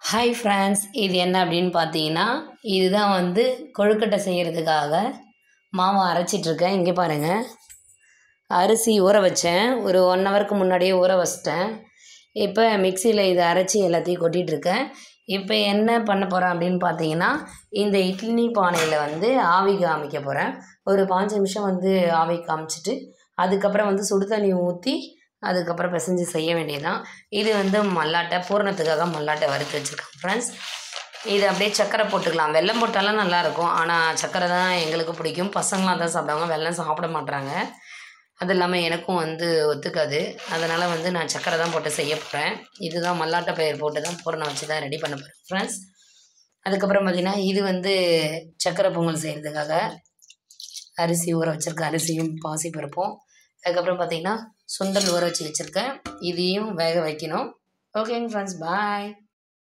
Hi friends, இது என்ன அப்படின்னு பார்த்தீங்கன்னா, இதுதான் வந்து கொழுக்கட்டை செய்கிறதுக்காக மாவு அரைச்சிட்ருக்கேன். இங்கே பாருங்கள், அரிசி ஊற வச்சேன். ஒரு 1 ஹவருக்கு முன்னாடியே ஊற வச்சிட்டேன். இப்போ மிக்சியில் இதை அரைச்சி எல்லாத்தையும் கொட்டிகிட்ருக்கேன். இப்போ என்ன பண்ண போகிறேன் அப்படின்னு பார்த்தீங்கன்னா, இந்த இட்லி பானையில் வந்து ஆவி காமிக்க போகிறேன். ஒரு 5 நிமிஷம் வந்து ஆவி காமிச்சிட்டு அதுக்கப்புறம் வந்து சுடு தண்ணி ஊற்றி அதுக்கப்புறம் பிசைஞ்சு செய்ய வேண்டியதுதான். இது வந்து மல்லாட்டை பூரணத்துக்காக மல்லாட்டை வறுத்து வச்சுருக்கேன் ஃப்ரெண்ட்ஸ். இது அப்படியே சர்க்கரை போட்டுக்கலாம். வெல்லம் போட்டாலும் நல்லாயிருக்கும், ஆனால் சர்க்கரை தான் எங்களுக்கு பிடிக்கும். பசங்களாம் தான் சாப்பிடுவாங்க, வெல்லம் சாப்பிட மாட்றாங்க. அது இல்லாமல் எனக்கும் வந்து ஒத்துக்காது. அதனால் வந்து நான் சர்க்கரை தான் போட்டு செய்ய போகிறேன். இதுதான் மல்லாட்டை பயிர் போட்டு தான் பூரணம் வச்சு தான் ரெடி பண்ண போகிறேன் ஃப்ரெண்ட்ஸ். அதுக்கப்புறம் பார்த்திங்கன்னா, இது வந்து சர்க்கரை பொங்கல் செய்கிறதுக்காக அரிசி ஊற வச்சுருக்கேன். அரிசியும் பாசிப்பருப்பும். அதுக்கப்புறம் பார்த்திங்கன்னா சுண்டல் ஊற வச்சு வச்சுருக்கேன். இதையும் வேக வைக்கணும். ஓகேங்க ஃப்ரெண்ட்ஸ், பாய்.